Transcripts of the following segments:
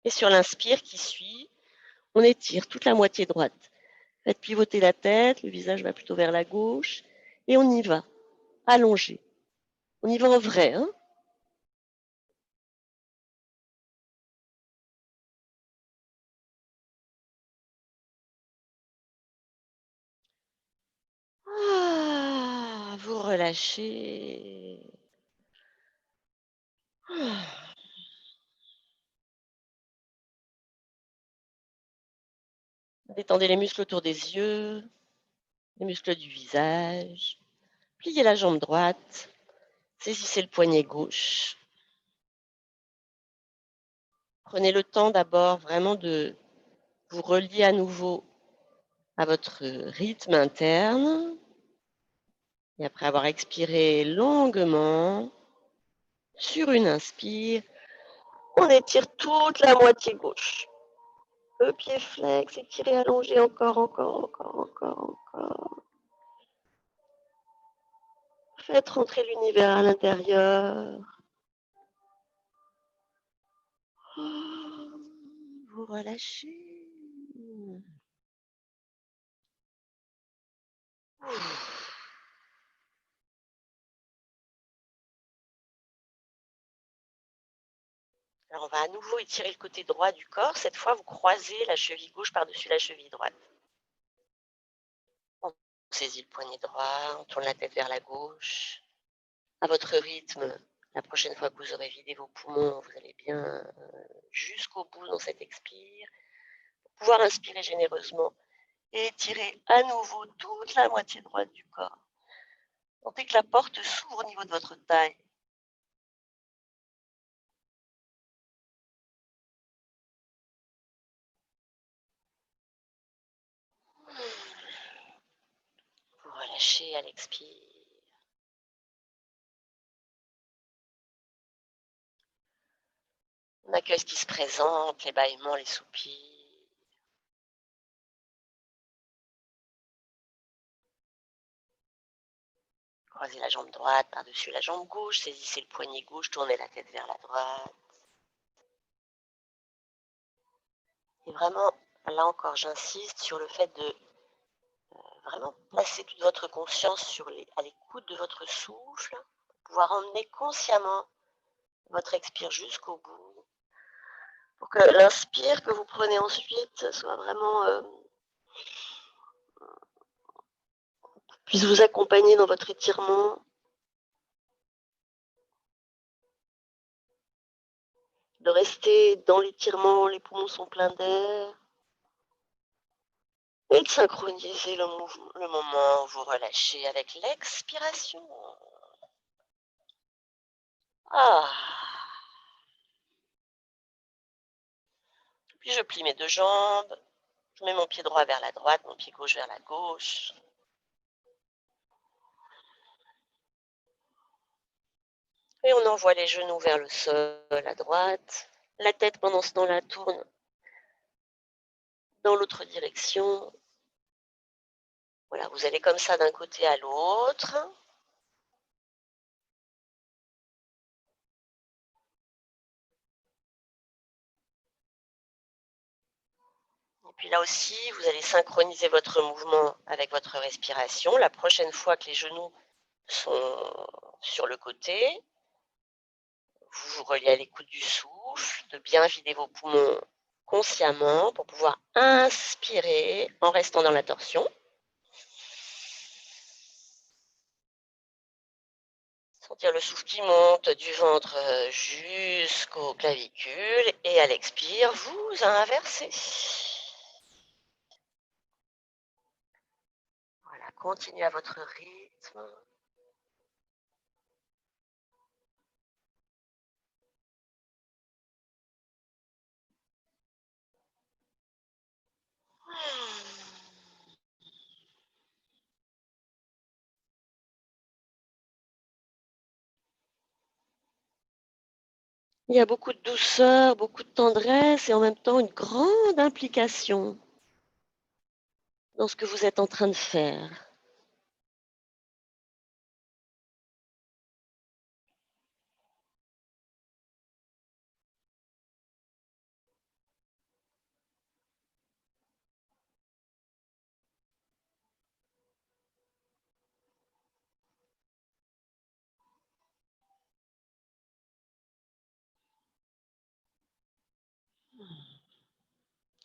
Et sur l'inspire qui suit, on étire toute la moitié droite. Faites pivoter la tête, le visage va plutôt vers la gauche. Et on y va, allongé. On y va en vrai, hein. Ah, vous relâchez. Ah. Détendez les muscles autour des yeux, les muscles du visage. Pliez la jambe droite. Saisissez le poignet gauche. Prenez le temps d'abord vraiment de vous relier à nouveau à votre rythme interne. Et après avoir expiré longuement, sur une inspire, on étire toute la moitié gauche. Le pied flex, étirez, allongez encore, encore, encore, encore, encore. Faites rentrer l'univers à l'intérieur. Vous relâchez. Alors on va à nouveau étirer le côté droit du corps. Cette fois, vous croisez la cheville gauche par-dessus la cheville droite. On saisit le poignet droit, on tourne la tête vers la gauche. À votre rythme, la prochaine fois que vous aurez vidé vos poumons, vous allez bien jusqu'au bout dans cette expire. Pour pouvoir inspirer généreusement et étirer à nouveau toute la moitié droite du corps. Sentez que la porte s'ouvre au niveau de votre taille. Vous relâchez à l'expire. On accueille ce qui se présente, les bâillements, les soupirs. Croisez la jambe droite par-dessus la jambe gauche, saisissez le poignet gauche, tournez la tête vers la droite. Et vraiment, là encore, j'insiste sur le fait de vraiment placer toute votre conscience à l'écoute de votre souffle, pour pouvoir emmener consciemment votre expire jusqu'au bout, pour que l'inspire que vous prenez ensuite soit vraiment puisse vous accompagner dans votre étirement, de rester dans l'étirement, les poumons sont pleins d'air, et de synchroniser le moment où vous relâchez avec l'expiration. Ah. Puis je plie mes deux jambes, je mets mon pied droit vers la droite, mon pied gauche vers la gauche. Et on envoie les genoux vers le sol à droite. La tête pendant ce temps-là tourne dans l'autre direction. Voilà, vous allez comme ça d'un côté à l'autre. Et puis là aussi, vous allez synchroniser votre mouvement avec votre respiration. La prochaine fois que les genoux sont sur le côté, vous vous reliez à l'écoute du souffle, de bien vider vos poumons consciemment pour pouvoir inspirer en restant dans la torsion. Sentir le souffle qui monte du ventre jusqu'aux clavicules et à l'expire, vous inversez. Voilà, continuez à votre rythme. Il y a beaucoup de douceur, beaucoup de tendresse et en même temps une grande implication dans ce que vous êtes en train de faire.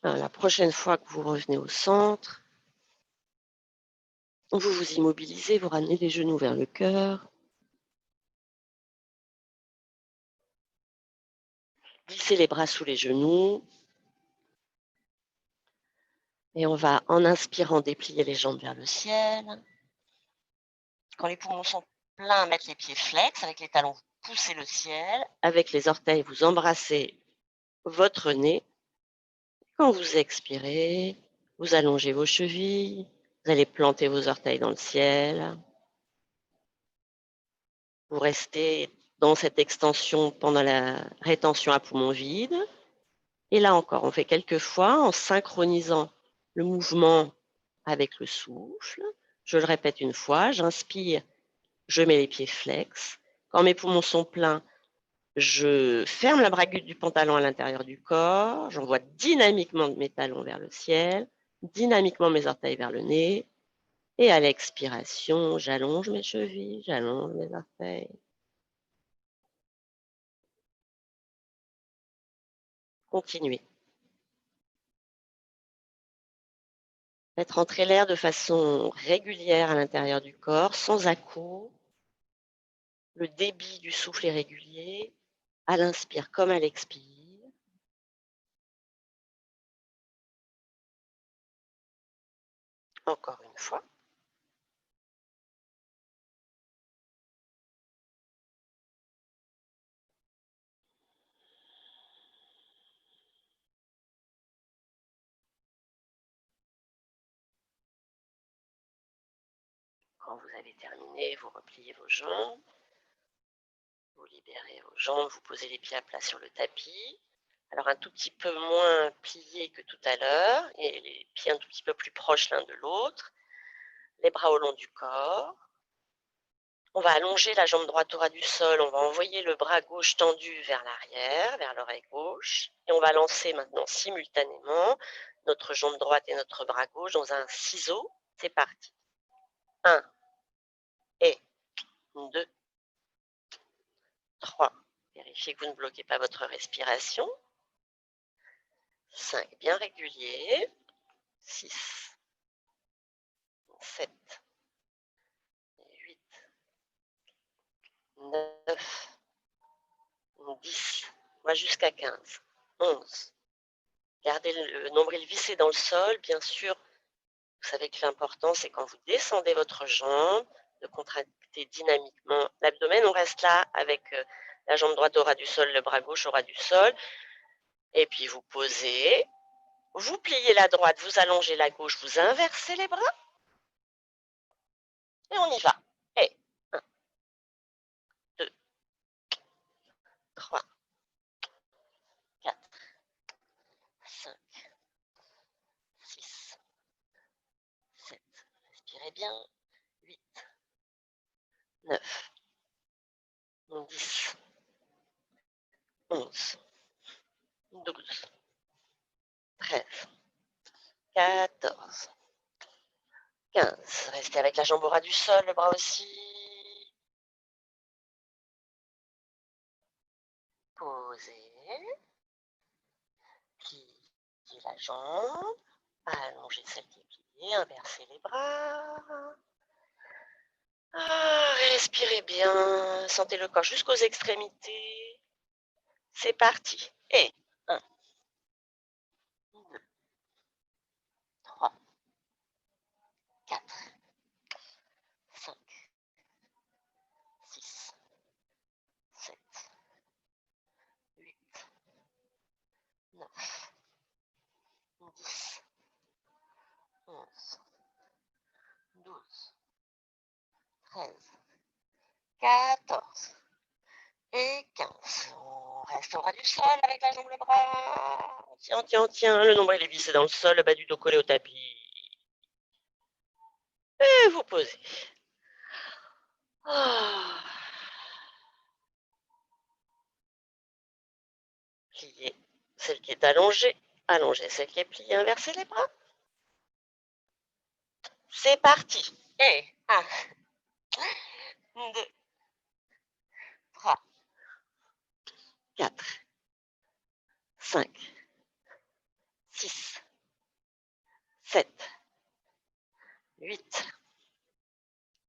La prochaine fois que vous revenez au centre, vous vous immobilisez, vous ramenez les genoux vers le cœur. Glissez les bras sous les genoux. Et on va, en inspirant, déplier les jambes vers le ciel. Quand les poumons sont pleins, mettre les pieds flex. Avec les talons, vous poussez le ciel. Avec les orteils, vous embrassez votre nez. Quand vous expirez, vous allongez vos chevilles. Vous allez planter vos orteils dans le ciel. Vous restez dans cette extension pendant la rétention à poumon vide. Et là encore, on fait quelques fois en synchronisant le mouvement avec le souffle. Je le répète une fois, j'inspire, je mets les pieds flex. Quand mes poumons sont pleins, je ferme la braguette du pantalon à l'intérieur du corps, j'envoie dynamiquement mes talons vers le ciel, dynamiquement mes orteils vers le nez. Et à l'expiration, j'allonge mes chevilles, j'allonge mes orteils. Continuez. Faites rentrer l'air de façon régulière à l'intérieur du corps, sans à-coups. Le débit du souffle est régulier, à l'inspire comme à l'expire. Encore une fois. Quand vous avez terminé, vous repliez vos jambes, vous libérez vos jambes, vous posez les pieds à plat sur le tapis. Alors un tout petit peu moins pliés que tout à l'heure, et les pieds un tout petit peu plus proches l'un de l'autre, les bras au long du corps. On va allonger la jambe droite au ras du sol, on va envoyer le bras gauche tendu vers l'arrière, vers l'oreille gauche, et on va lancer maintenant simultanément notre jambe droite et notre bras gauche dans un ciseau. C'est parti. 1 et 2, 3. Vérifiez que vous ne bloquez pas votre respiration. 5, bien régulier. 6, 7, 8, 9, 10. On va jusqu'à 15. 11. Gardez le nombril vissé dans le sol. Bien sûr, vous savez que l'important, c'est quand vous descendez votre jambe, de contracter dynamiquement l'abdomen. On reste là avec la jambe droite au ras du sol, le bras gauche au ras du sol. Et puis vous posez. Vous pliez la droite, vous allongez la gauche, vous inversez les bras. Et on y va. Et 1, 2, 3, 4, 5, 6, 7. Respirez bien. 8, 9, 10, 11, 12, 13, 14, 15. Restez avec la jambe au ras du sol, le bras aussi. Posez. Pliez la jambe. Allongez celle qui est pliée. Inversez les bras. Respirez bien. Sentez le corps jusqu'aux extrémités. C'est parti. Et 1, 2, 3, 4, 5, 6, 7, 8, 9, 10, 11, 12, 13, 14 et 15. On reste au ras du sol avec la jambe, le bras. On tient. Le nombril est vissé dans le sol, le bas du dos collé au tapis. Et vous posez. Pliez celle qui est allongée. Allongez celle qui est pliée. Inversez les bras. C'est parti. Et 1, 2, 3, 4, 5, 6, 8,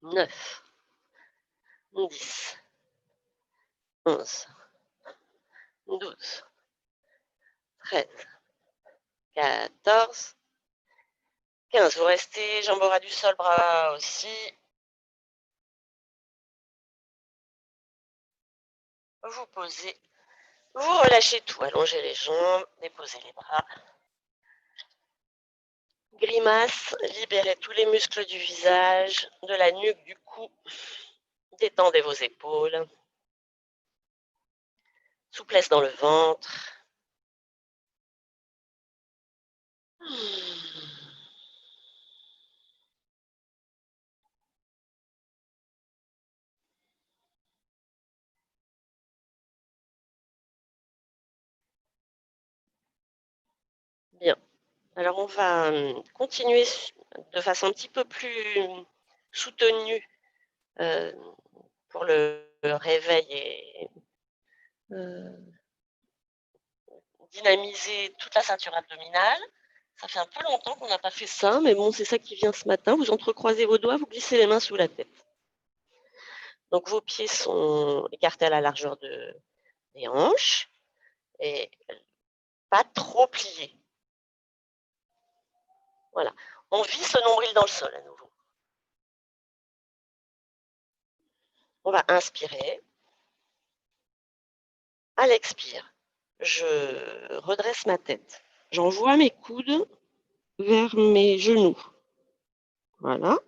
9, 10, 11, 12, 13, 14, 15. Vous restez jambes au ras du sol, bras aussi. Vous posez, vous relâchez tout. Allongez les jambes, déposez les bras. Grimace, libérez tous les muscles du visage, de la nuque, du cou. Détendez vos épaules. Souplesse dans le ventre. Bien. Alors on va continuer de façon un petit peu plus soutenue pour le réveil et dynamiser toute la ceinture abdominale. Ça fait un peu longtemps qu'on n'a pas fait ça, mais bon, c'est ça qui vient ce matin. Vous entrecroisez vos doigts, vous glissez les mains sous la tête. Donc vos pieds sont écartés à la largeur des hanches et pas trop pliés. Voilà. On visse le nombril dans le sol à nouveau. On va inspirer. À l'expire, je redresse ma tête. J'envoie mes coudes vers mes genoux. Voilà.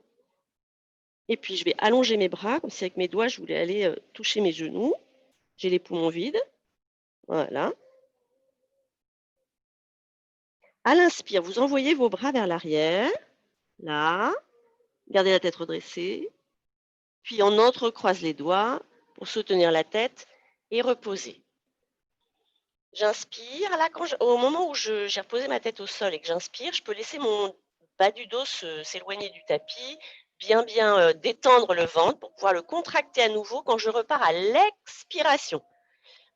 Et puis je vais allonger mes bras, comme si avec mes doigts, je voulais aller toucher mes genoux. J'ai les poumons vides. Voilà. À l'inspire, vous envoyez vos bras vers l'arrière. Là. Gardez la tête redressée. Puis on entrecroise les doigts pour soutenir la tête et reposer. J'inspire. Là, au moment où j'ai reposé ma tête au sol et que j'inspire, je peux laisser mon bas du dos s'éloigner du tapis, bien détendre le ventre pour pouvoir le contracter à nouveau quand je repars à l'expiration.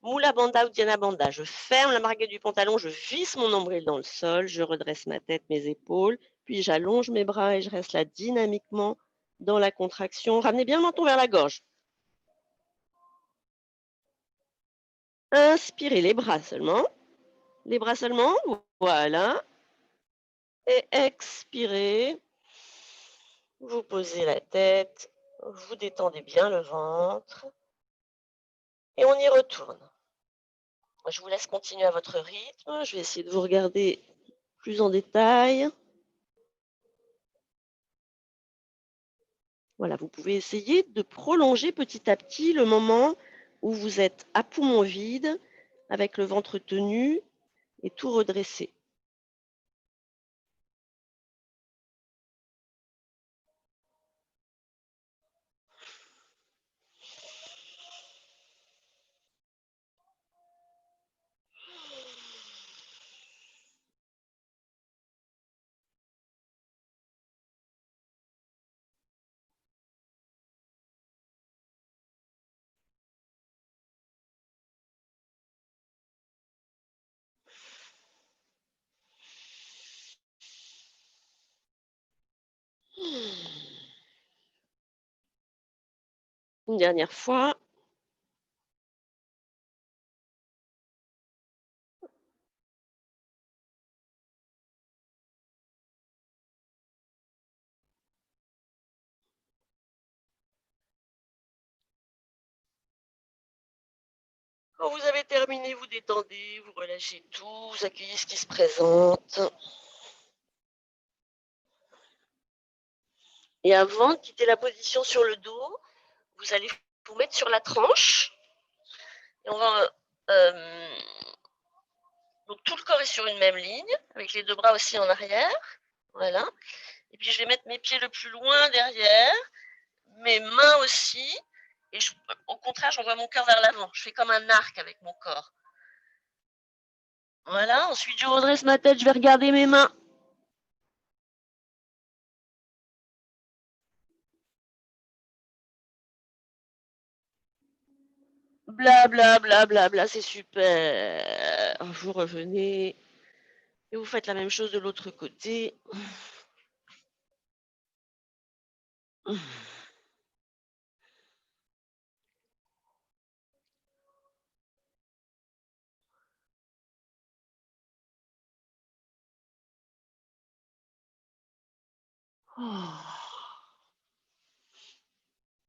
Mula Bandha ou Dhyana Bandha. Je ferme la marguerite du pantalon, je visse mon nombril dans le sol, je redresse ma tête, mes épaules, puis j'allonge mes bras et je reste là dynamiquement dans la contraction. Ramenez bien le menton vers la gorge. Inspirez les bras seulement. Les bras seulement. Voilà. Et expirez. Vous posez la tête. Vous détendez bien le ventre. Et on y retourne. Je vous laisse continuer à votre rythme. Je vais essayer de vous regarder plus en détail. Voilà, vous pouvez essayer de prolonger petit à petit le moment où vous êtes à poumon vide, avec le ventre tenu et tout redressé. Une dernière fois. Quand vous avez terminé, vous détendez, vous relâchez tout, vous accueillez ce qui se présente. Et avant de quitter la position sur le dos, vous allez vous mettre sur la tranche. Et on va donc tout le corps est sur une même ligne, avec les deux bras aussi en arrière. Voilà. Et puis je vais mettre mes pieds le plus loin derrière, mes mains aussi. Et au contraire, j'envoie mon cœur vers l'avant. Je fais comme un arc avec mon corps. Voilà. Ensuite, je redresse ma tête, je vais regarder mes mains. Bla bla bla bla bla, c'est super. Vous revenez et vous faites la même chose de l'autre côté. Oh.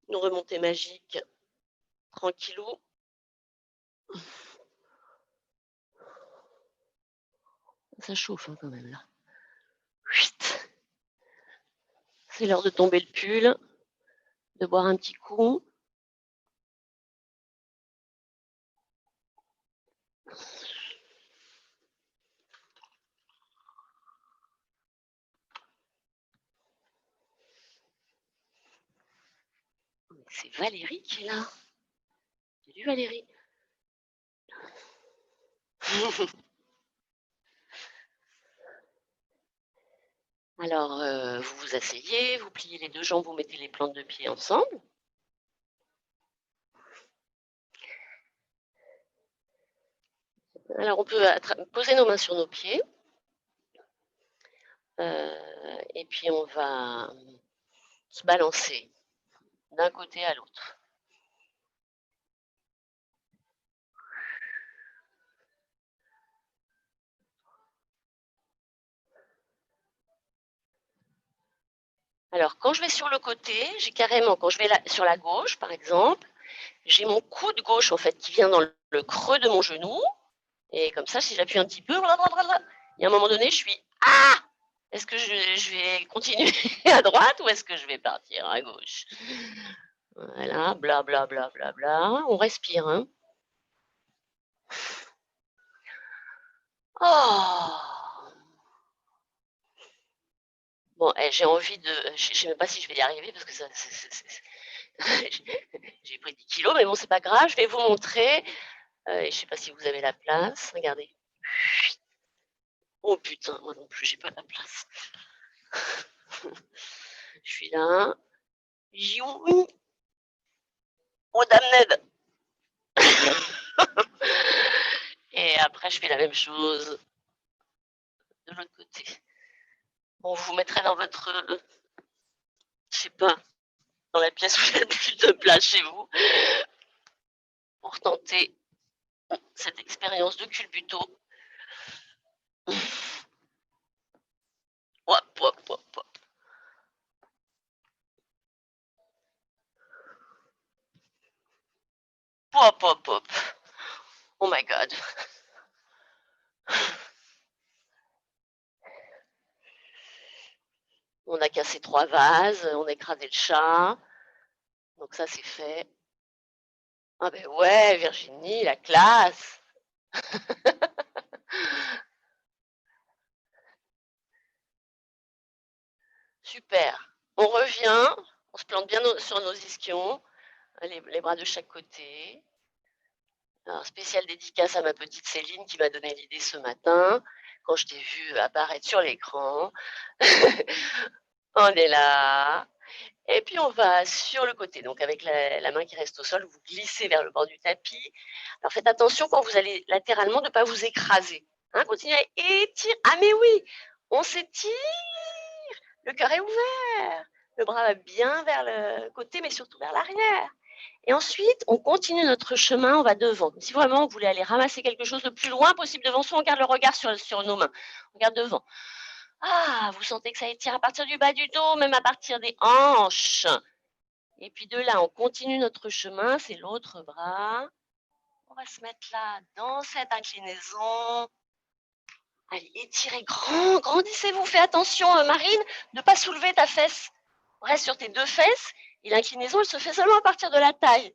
Une remontée magique, tranquillou. Ça chauffe, hein, quand même là. Chut. C'est l'heure de tomber le pull, de boire un petit coup. C'est Valérie qui est là. Salut Valérie. Alors, vous vous asseyez, vous pliez les 2 jambes, vous mettez les plantes de pied ensemble. Alors on peut poser nos mains sur nos pieds, et puis on va se balancer d'un côté à l'autre. Alors quand je vais sur le côté, j'ai carrément quand je vais sur la gauche par exemple, j'ai mon coude gauche en fait qui vient dans le creux de mon genou et comme ça si j'appuie un petit peu, il y a un moment donné je suis ah! Est-ce que je vais continuer à droite ou est-ce que je vais partir à gauche? Voilà, bla bla bla bla bla. On respire, hein. Oh! Bon, j'ai envie de. Je sais même pas si je vais y arriver parce que ça, j'ai pris 10 kilos, mais bon, c'est pas grave. Je vais vous montrer. Et je sais pas si vous avez la place. Regardez. Oh putain, moi non plus, j'ai pas la place. Je suis là. Jiou. Oh damned. Et après, je fais la même chose de l'autre côté. Bon, vous mettrez dans votre, je sais pas, dans la pièce où il y a le plus de place chez vous pour tenter cette expérience de culbuto. Hop, hop, hop, hop. Hop, hop, hop. Oh my god. On a cassé 3 vases, on a écrasé le chat. Donc ça, c'est fait. Ah ben ouais, Virginie, la classe. Super. On revient, on se plante bien sur nos ischions, les bras de chaque côté. Alors, spéciale dédicace à ma petite Céline qui m'a donné l'idée ce matin, quand je t'ai vu apparaître sur l'écran. On est là. Et puis on va sur le côté, donc avec la main qui reste au sol, vous glissez vers le bord du tapis. Alors faites attention quand vous allez latéralement de ne pas vous écraser. Hein, continuez à étirer. Ah mais oui, on s'étire. Le cœur est ouvert. Le bras va bien vers le côté, mais surtout vers l'arrière. Et ensuite, on continue notre chemin, on va devant. Si vraiment vous voulez aller ramasser quelque chose le plus loin possible devant soi, on garde le regard sur nos mains. On regarde devant. Ah, vous sentez que ça étire à partir du bas du dos, même à partir des hanches. Et puis de là, on continue notre chemin, c'est l'autre bras. On va se mettre là, dans cette inclinaison. Allez, étirez grand, grandissez-vous. Fais attention, Marine, de ne pas soulever ta fesse. Reste sur tes 2 fesses. Et l'inclinaison, elle se fait seulement à partir de la taille.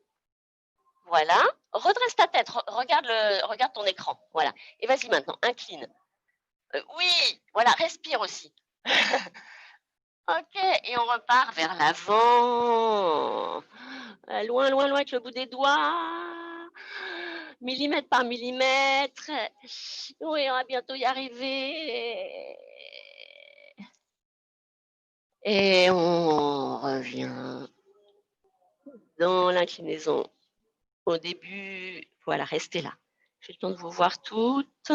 Voilà. Redresse ta tête. Regarde ton écran. Voilà. Et vas-y maintenant, incline. Oui, voilà, respire aussi. Ok, et on repart vers l'avant. Loin, loin, loin avec le bout des doigts. Millimètre par millimètre. Oui, on va bientôt y arriver. Et on revient dans l'inclinaison. Au début, voilà, restez là. J'ai le temps de vous voir toutes.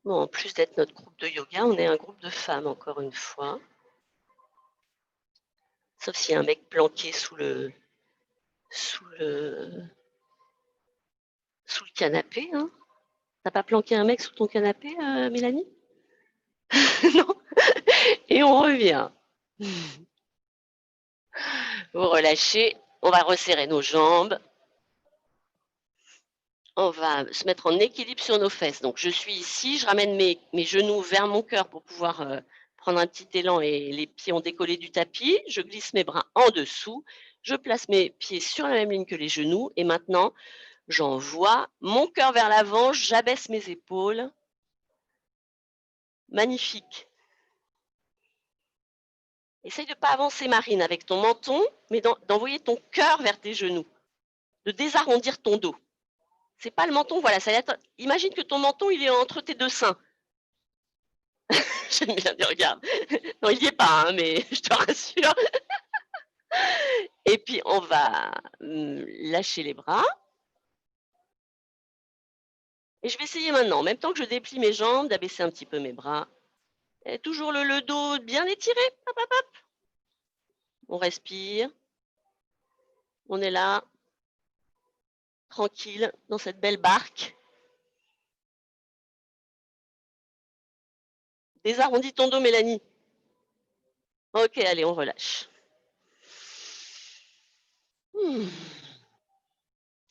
Bon, en plus d'être notre groupe de yoga, on est un groupe de femmes, encore une fois. Sauf s'il y a un mec planqué sous le sous le canapé, hein. Tu pas planqué un mec sous ton canapé, Mélanie? Non? Et on revient. Vous relâchez, on va resserrer nos jambes. On va se mettre en équilibre sur nos fesses. Donc je suis ici, je ramène mes genoux vers mon cœur pour pouvoir, prendre un petit élan et les pieds ont décollé du tapis. Je glisse mes bras en dessous, je place mes pieds sur la même ligne que les genoux et maintenant j'envoie mon cœur vers l'avant, j'abaisse mes épaules. Magnifique. Essaye de ne pas avancer Marine avec ton menton, mais d'envoyer ton cœur vers tes genoux, de désarrondir ton dos. C'est pas le menton, voilà, ça va être imagine que ton menton, il est entre tes 2 seins. J'aime bien dire regarde. Non, il y est pas, hein, mais je te rassure. Et puis on va, lâcher les bras et je vais essayer maintenant, en même temps que je déplie mes jambes, d'abaisser un petit peu mes bras et toujours le dos bien étiré. Hop, hop, hop. On respire. On est là, tranquille, dans cette belle barque. Désarrondis ton dos, Mélanie. OK, allez, on relâche. Mmh.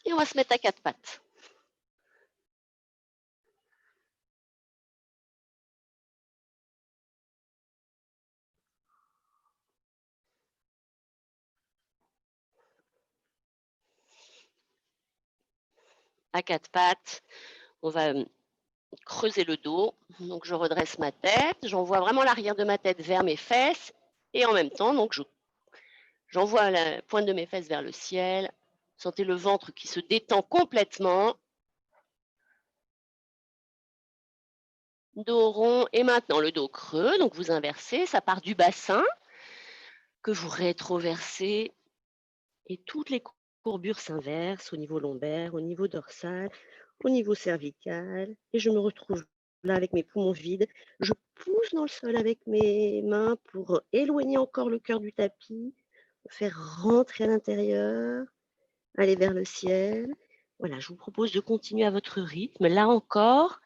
Et on va se mettre à 4 pattes. À 4 pattes, on va, creuser le dos. Donc je redresse ma tête, j'envoie vraiment l'arrière de ma tête vers mes fesses et en même temps, donc j'envoie la pointe de mes fesses vers le ciel. Sentez le ventre qui se détend complètement. Dos rond et maintenant le dos creux, donc vous inversez, ça part du bassin que vous rétroversez et toutes les courbures s'inversent au niveau lombaire, au niveau dorsal, au niveau cervical et je me retrouve là avec mes poumons vides. Je pousse dans le sol avec mes mains pour éloigner encore le cœur du tapis, faire rentrer à l'intérieur, aller vers le ciel. Voilà, je vous propose de continuer à votre rythme. Là encore,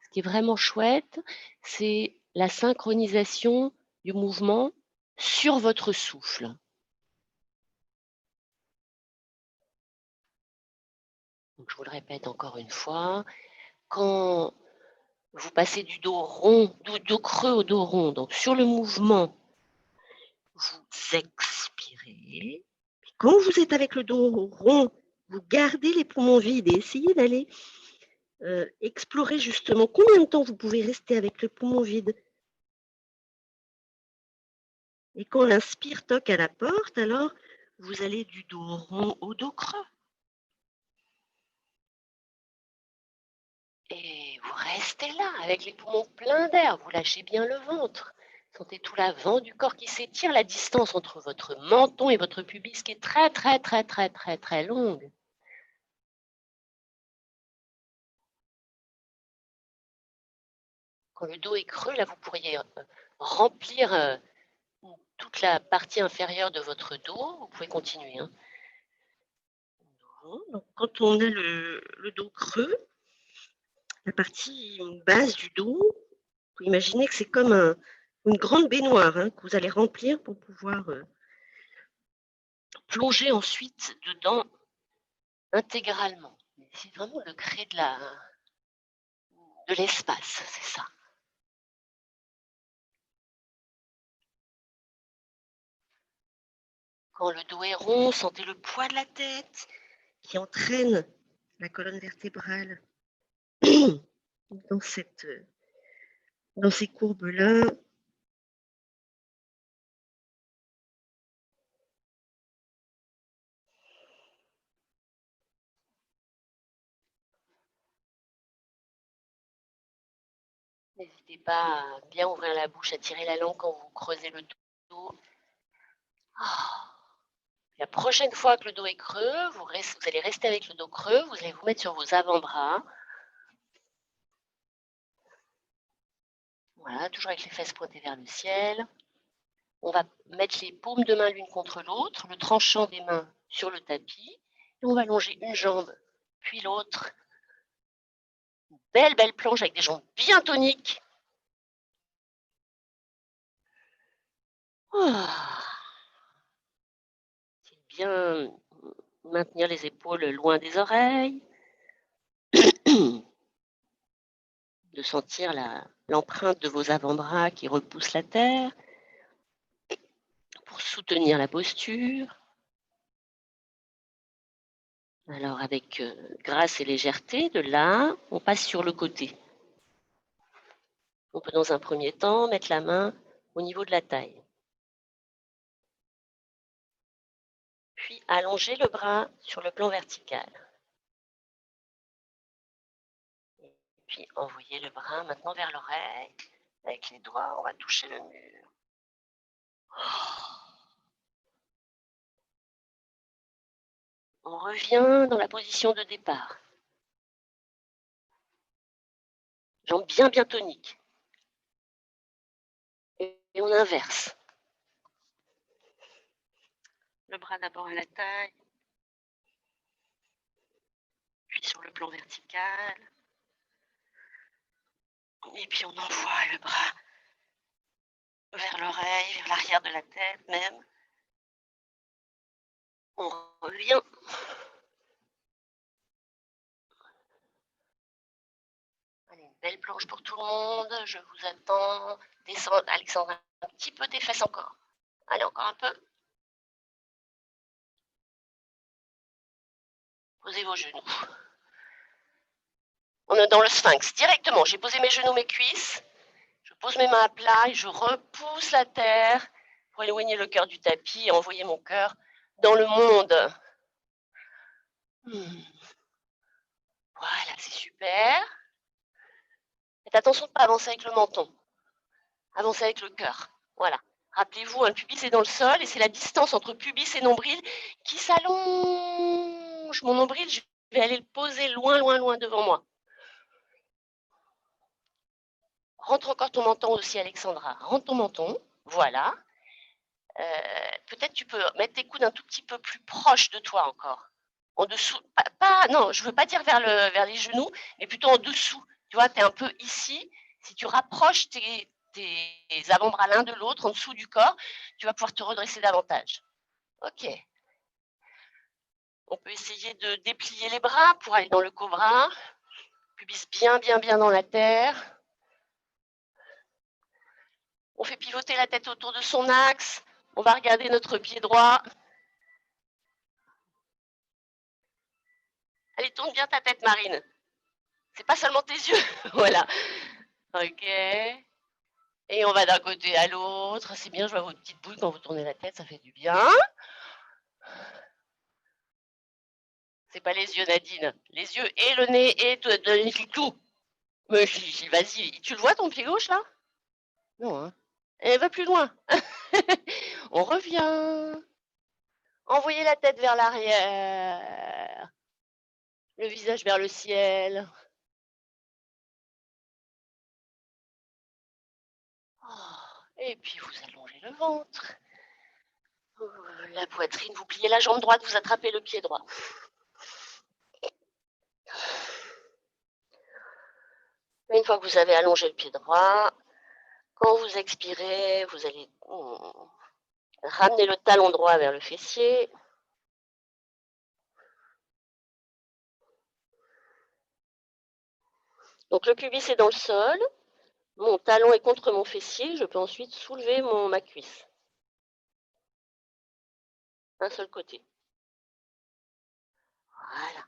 ce qui est vraiment chouette, c'est la synchronisation du mouvement sur votre souffle. Donc je vous le répète encore une fois, quand vous passez du dos rond, du dos creux au dos rond, donc sur le mouvement, vous expirez. Quand vous êtes avec le dos rond, vous gardez les poumons vides et essayez d'aller, explorer justement combien de temps vous pouvez rester avec le poumon vide. Et quand l'inspire toque à la porte, alors vous allez du dos rond au dos creux. Et vous restez là avec les poumons pleins d'air, vous lâchez bien le ventre. Sentez tout l'avant du corps qui s'étire, la distance entre votre menton et votre pubis qui est très, très, très, très, très, très longue. Quand le dos est creux, là, vous pourriez, remplir, toute la partie inférieure de votre dos. Vous pouvez continuer, hein. Donc quand on a le dos creux, la partie basse du dos, faut imaginer que c'est comme une grande baignoire, hein, que vous allez remplir pour pouvoir, plonger ensuite dedans intégralement. C'est vraiment le gré de l'espace, c'est ça. Quand le dos est rond, sentez le poids de la tête qui entraîne la colonne vertébrale dans dans ces courbes-là. N'hésitez pas à bien ouvrir la bouche, à tirer la langue quand vous creusez le dos. Ah. La prochaine fois que le dos est creux, vous allez rester avec le dos creux, vous allez vous mettre sur vos avant-bras. Voilà, toujours avec les fesses pointées vers le ciel. On va mettre les paumes de main l'une contre l'autre, le tranchant des mains sur le tapis. Et on va allonger une jambe, puis l'autre. Belle planche avec des jambes bien toniques. Bien maintenir les épaules loin des oreilles. De sentir l'empreinte de vos avant-bras qui repoussent la terre pour soutenir la posture. Alors avec grâce et légèreté, de là, on passe sur le côté. On peut dans un premier temps mettre la main au niveau de la taille. Puis allonger le bras sur le plan vertical. Et puis envoyer le bras maintenant vers l'oreille. Avec les doigts, on va toucher le mur. On revient dans la position de départ. Jambes bien toniques. Et on inverse. Le bras d'abord à la taille, puis sur le plan vertical. Et puis on envoie le bras vers l'oreille, vers l'arrière de la tête même. On revient. Allez, une belle planche pour tout le monde. Je vous attends. Descends, Alexandra, un petit peu tes fesses encore. Allez, encore un peu. Posez vos genoux. On est dans le sphinx. Directement, j'ai posé mes genoux, mes cuisses. Je pose mes mains à plat et je repousse la terre pour éloigner le cœur du tapis et envoyer mon cœur dans le monde. Voilà, c'est super. Faites attention de ne pas avancer avec le menton. Avancez avec le cœur. Voilà. Rappelez-vous, le pubis est dans le sol et c'est la distance entre pubis et nombril qui s'allonge. Mon nombril, je vais aller le poser loin devant moi. Rentre encore ton menton aussi, Alexandra. Rentre ton menton. Voilà. Peut-être tu peux mettre tes coudes un tout petit peu plus proches de toi encore. En dessous. Non, je ne veux pas dire vers les genoux, mais plutôt en dessous. Tu vois, tu es un peu ici. Si tu rapproches tes avant-bras l'un de l'autre, en dessous du corps, tu vas pouvoir te redresser davantage. Ok. On peut essayer de déplier les bras pour aller dans le cobra. Pubis bien dans la terre. On fait pivoter la tête autour de son axe. On va regarder notre pied droit. Allez, tourne bien ta tête, Marine. C'est pas seulement tes yeux. Voilà. Ok. Et on va d'un côté à l'autre. C'est bien, je vois votre petite boule quand vous tournez la tête, ça fait du bien. C'est pas les yeux, Nadine. Les yeux et le nez et tout. Mais vas-y, tu le vois ton pied gauche là? Non, hein. Et va plus loin. On revient. Envoyez la tête vers l'arrière. Le visage vers le ciel. Et puis vous allongez le ventre. La poitrine, vous pliez la jambe droite, vous attrapez le pied droit. Une fois que vous avez allongé le pied droit, quand vous expirez, vous allez ramener le talon droit vers le fessier. Donc le pubis est dans le sol, mon talon est contre mon fessier, je peux ensuite soulever ma cuisse. Un seul côté. Voilà.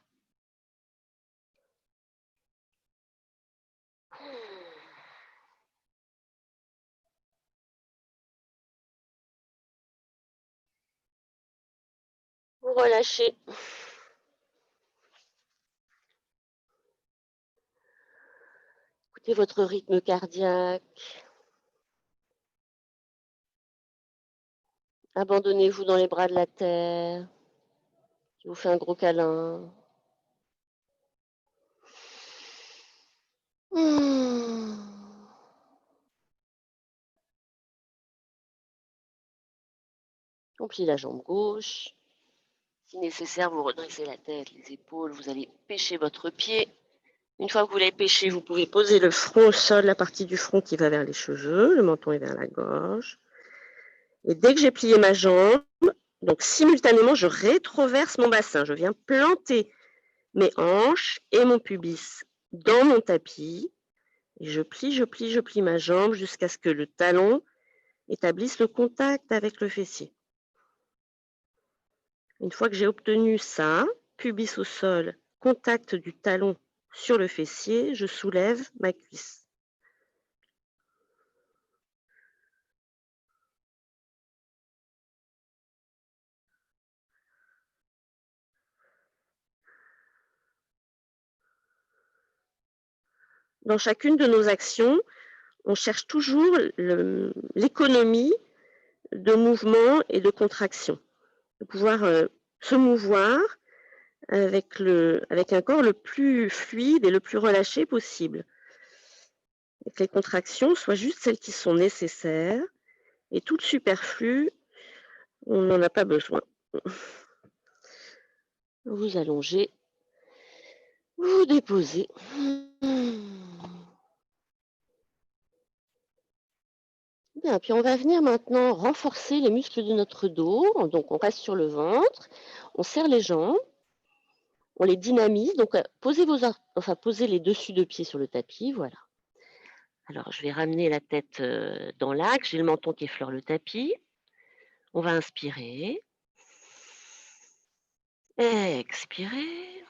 Vous relâchez. Écoutez votre rythme cardiaque. Abandonnez-vous dans les bras de la terre. Je vous fais un gros câlin. On plie la jambe gauche. Si nécessaire, vous redressez la tête, les épaules, vous allez pêcher votre pied. Une fois que vous l'avez pêché, vous pouvez poser le front au sol, la partie du front qui va vers les cheveux, le menton est vers la gorge. Et dès que j'ai plié ma jambe, donc simultanément, je rétroverse mon bassin. Je viens planter mes hanches et mon pubis dans mon tapis. Et je plie, je plie, je plie ma jambe jusqu'à ce que le talon établisse le contact avec le fessier. Une fois que j'ai obtenu ça, pubis au sol, contact du talon sur le fessier, je soulève ma cuisse. Dans chacune de nos actions, on cherche toujours l'économie de mouvement et de contraction, de pouvoir se mouvoir avec un corps le plus fluide et le plus relâché possible. Et que les contractions soient juste celles qui sont nécessaires et tout le superflu, on n'en a pas besoin. Vous allongez, vous déposez. Bien, puis on va venir maintenant renforcer les muscles de notre dos. Donc on reste sur le ventre, on serre les jambes, on les dynamise. Donc posez les dessus de pieds sur le tapis, voilà. Alors je vais ramener la tête dans l'axe, j'ai le menton qui effleure le tapis. On va inspirer. Expirer.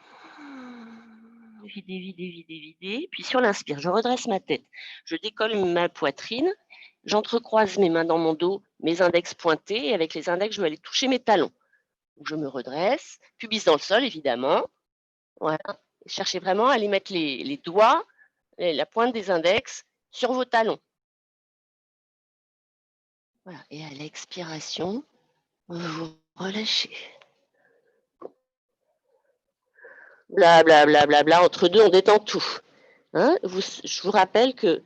Vider, vider, vider, vider. Puis sur l'inspire, je redresse ma tête. Je décolle ma poitrine. J'entrecroise mes mains dans mon dos, mes index pointés. Et avec les index, je vais aller toucher mes talons. Je me redresse. Pubis dans le sol, évidemment. Voilà. Cherchez vraiment à aller mettre les doigts, la pointe des index sur vos talons. Voilà. Et à l'expiration, vous relâchez. Bla bla bla bla bla. Entre deux, on détend tout. Hein, je vous rappelle que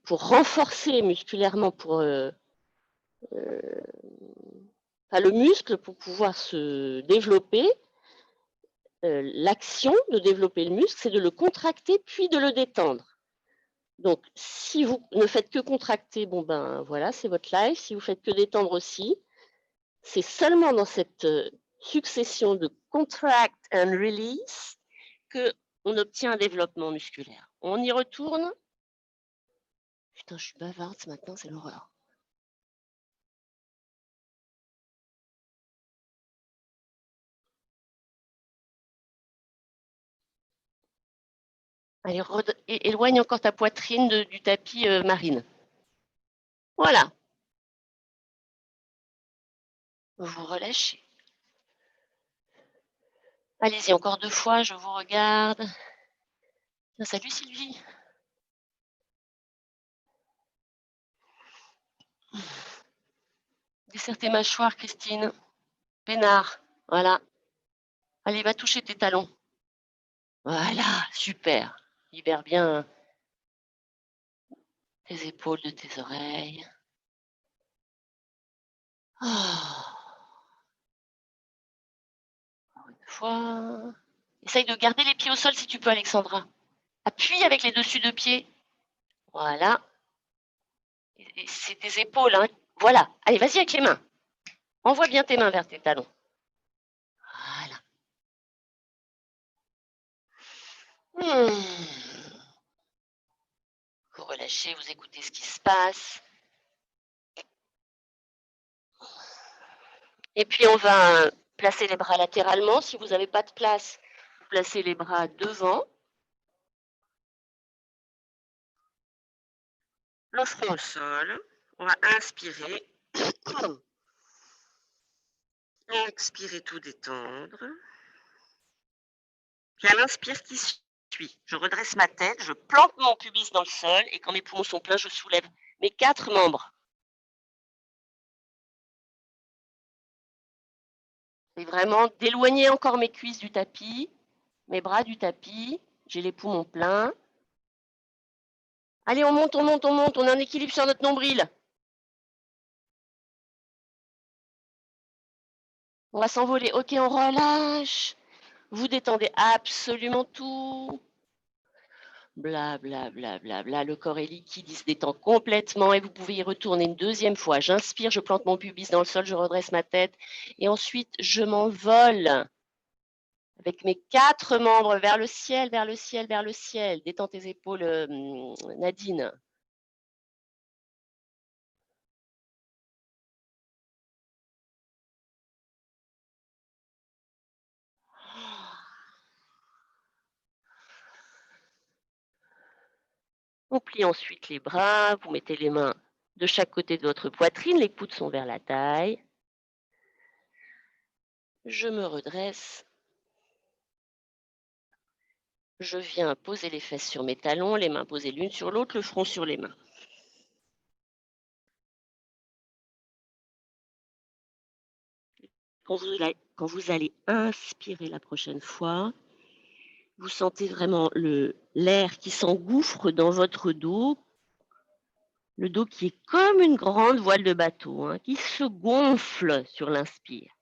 pour renforcer musculairement, le muscle, pour pouvoir se développer, l'action de développer le muscle, c'est de le contracter puis de le détendre. Donc, si vous ne faites que contracter, bon ben voilà, c'est votre life. Si vous faites que détendre aussi, c'est seulement dans cette succession de contract and release que on obtient un développement musculaire. On y retourne. Putain, je suis bavarde ce matin, c'est l'horreur. Allez, éloigne encore ta poitrine du tapis, Marine. Voilà. Vous relâchez. Allez-y, encore 2 fois, je vous regarde. Tiens, salut Sylvie. Desserre tes mâchoires, Christine. Peinard. Voilà. Allez, va toucher tes talons. Voilà, super. Libère bien tes épaules de tes oreilles. Ah. Encore une fois. Essaye de garder les pieds au sol si tu peux, Alexandra. Appuie avec les dessus de pied. Voilà. Et c'est tes épaules, hein. Voilà. Allez, vas-y avec les mains. Envoie bien tes mains vers tes talons. Voilà. Vous relâchez, vous écoutez ce qui se passe. Et puis on va placer les bras latéralement. Si vous n'avez pas de place, vous placez les bras devant. Le front au sol. On va inspirer. Expirer, tout détendre. Puis à l'inspire qui suit, je redresse ma tête, je plante mon pubis dans le sol et quand mes poumons sont pleins, je soulève mes 4 membres. Et vraiment d'éloigner encore mes cuisses du tapis, mes bras du tapis. J'ai les poumons pleins. Allez, on monte, on monte, on monte. On a un équilibre sur notre nombril. On va s'envoler. Ok, on relâche. Vous détendez absolument tout. Bla bla bla bla bla. Le corps est liquide, il se détend complètement et vous pouvez y retourner une deuxième fois. J'inspire, je plante mon pubis dans le sol, je redresse ma tête et ensuite je m'envole avec mes 4 membres vers le ciel, vers le ciel, vers le ciel. Détends tes épaules, Nadine. On plie ensuite les bras, vous mettez les mains de chaque côté de votre poitrine, les coudes sont vers la taille. Je me redresse. Je viens poser les fesses sur mes talons, les mains posées l'une sur l'autre, le front sur les mains. Quand vous allez inspirer la prochaine fois, vous sentez vraiment l'air qui s'engouffre dans votre dos, le dos qui est comme une grande voile de bateau, hein, qui se gonfle sur l'inspire.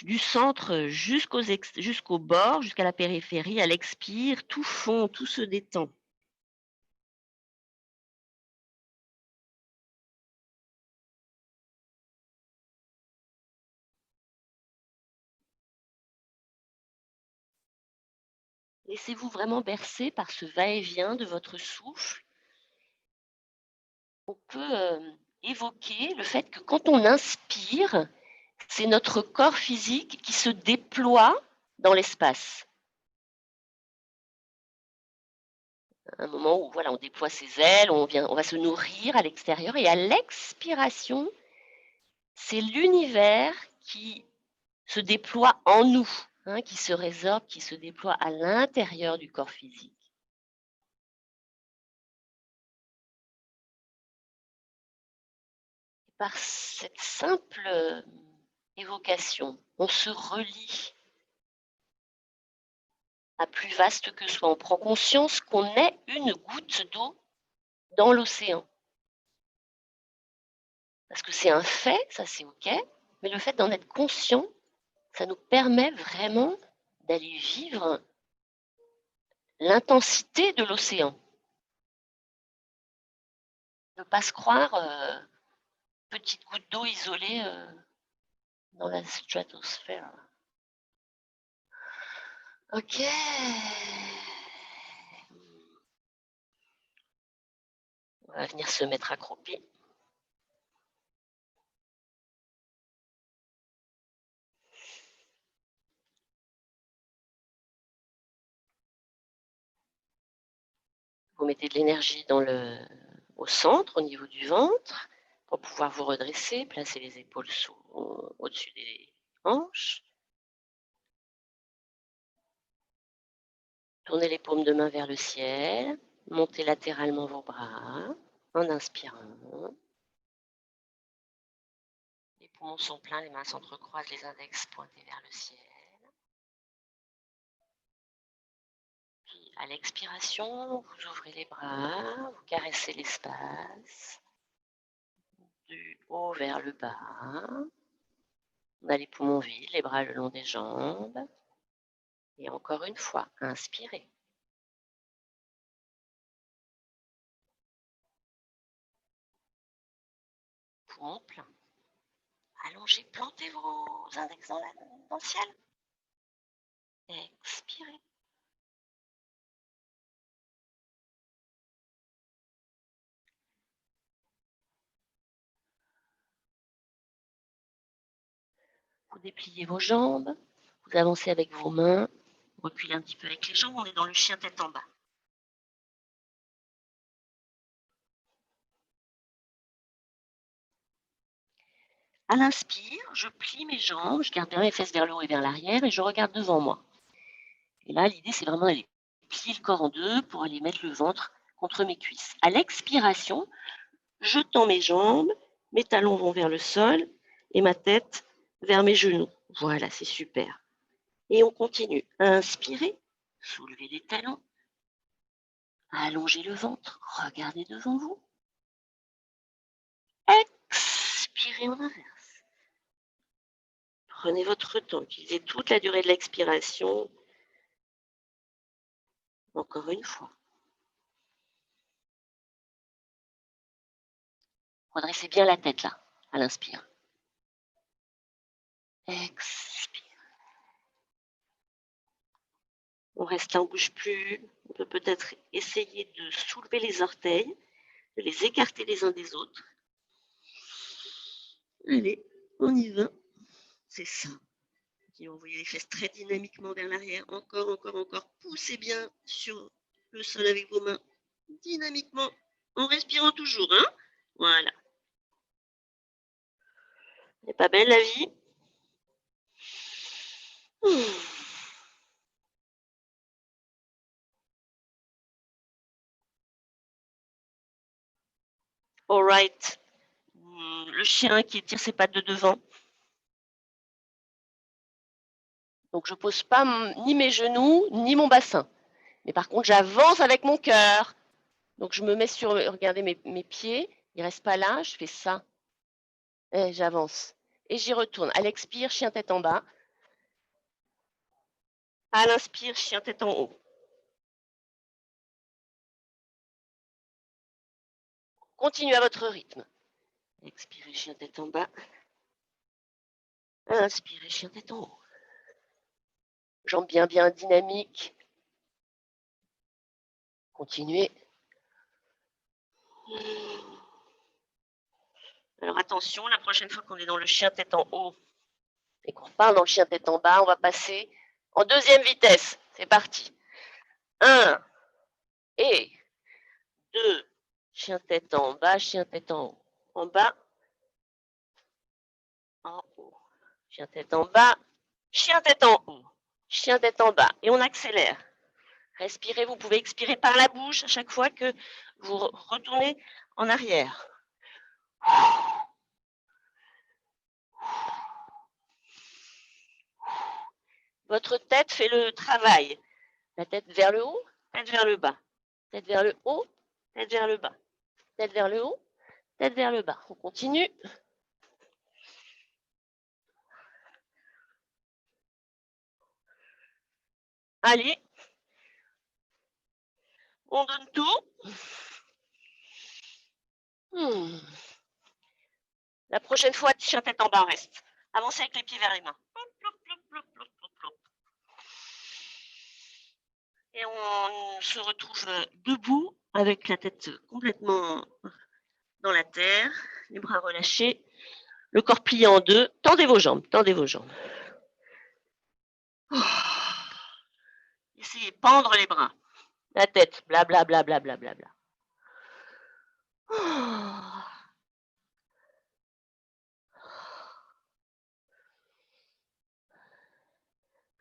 Du centre jusqu'au bord, jusqu'à la périphérie, à l'expire, tout fond, tout se détend. Laissez-vous vraiment bercer par ce va-et-vient de votre souffle. On peut évoquer le fait que quand on inspire, c'est notre corps physique qui se déploie dans l'espace. Un moment où voilà, on déploie ses ailes, on va se nourrir à l'extérieur et à l'expiration, c'est l'univers qui se déploie en nous, hein, qui se résorbe, qui se déploie à l'intérieur du corps physique. Et par cette simple évocation, on se relie à plus vaste que soi. On prend conscience qu'on est une goutte d'eau dans l'océan. Parce que c'est un fait, ça c'est OK, mais le fait d'en être conscient, ça nous permet vraiment d'aller vivre l'intensité de l'océan. Ne pas se croire petite goutte d'eau isolée dans la stratosphère. OK. On va venir se mettre accroupi. Vous mettez de l'énergie au centre, au niveau du ventre, pour pouvoir vous redresser, placer les épaules au-dessus des hanches. Tournez les paumes de main vers le ciel, montez latéralement vos bras en inspirant. Les poumons sont pleins, les mains s'entrecroisent, les index pointés vers le ciel. Puis à l'expiration, vous ouvrez les bras, vous caressez l'espace, du haut vers le bas. On a les poumons vides, les bras le long des jambes. Et encore une fois, inspirez. Poumons pleins. Allongez, plantez vos index dans le ciel. Expirez. Vous dépliez vos jambes, vous avancez avec vos mains, vous reculez un petit peu avec les jambes, on est dans le chien tête en bas. À l'inspire, je plie mes jambes, je garde bien mes fesses vers le haut et vers l'arrière et je regarde devant moi. Et là, l'idée, c'est vraiment d'aller plier le corps en deux pour aller mettre le ventre contre mes cuisses. À l'expiration, je tends mes jambes, mes talons vont vers le sol et ma tête vers mes genoux. Voilà, c'est super. Et on continue. Inspirez, soulevez les talons, allongez le ventre, regardez devant vous. Expirez en inverse. Prenez votre temps, utilisez toute la durée de l'expiration. Encore une fois. Redressez bien la tête là, à l'inspire. Expire. On reste là, on ne bouge plus. On peut peut-être essayer de soulever les orteils, de les écarter les uns des autres. Allez, on y va. C'est ça. Et envoyez les fesses très dynamiquement vers l'arrière. Encore, encore, encore. Poussez bien sur le sol avec vos mains. Dynamiquement, en respirant toujours. Hein, voilà. C'est pas belle la vie? All right. Le chien qui étire ses pattes de devant. Donc je pose pas ni mes genoux, ni mon bassin. Mais par contre, j'avance avec mon cœur. Donc je me mets sur, regardez mes pieds, ils restent pas là, je fais ça. Et j'avance. Et j'y retourne. À l'expire, chien tête en bas. À l'inspire, chien tête en haut. Continuez à votre rythme. Expirez, chien tête en bas. Inspirez, chien tête en haut. Jambes bien dynamiques. Continuez. Alors attention, la prochaine fois qu'on est dans le chien tête en haut et qu'on repart dans le chien tête en bas, on va passer en deuxième vitesse. C'est parti. 1 et 2. Chien tête en bas, chien tête en haut. En bas, en haut. Chien tête en bas, chien tête en haut. Chien tête en bas. Et on accélère. Respirez, vous pouvez expirer par la bouche à chaque fois que vous retournez en arrière. Votre tête fait le travail. La tête vers le haut, tête vers le bas. Tête vers le haut, tête vers le bas. Tête vers le haut, tête vers le bas. On continue. Allez. On donne tout. La prochaine fois, chien tête en bas, on reste. Avancez avec les pieds vers les mains. Et on se retrouve debout avec la tête complètement dans la terre, les bras relâchés, le corps plié en deux. Tendez vos jambes, tendez vos jambes. Essayez de pendre les bras. La tête, blablabla. Bla, bla, bla, bla, bla.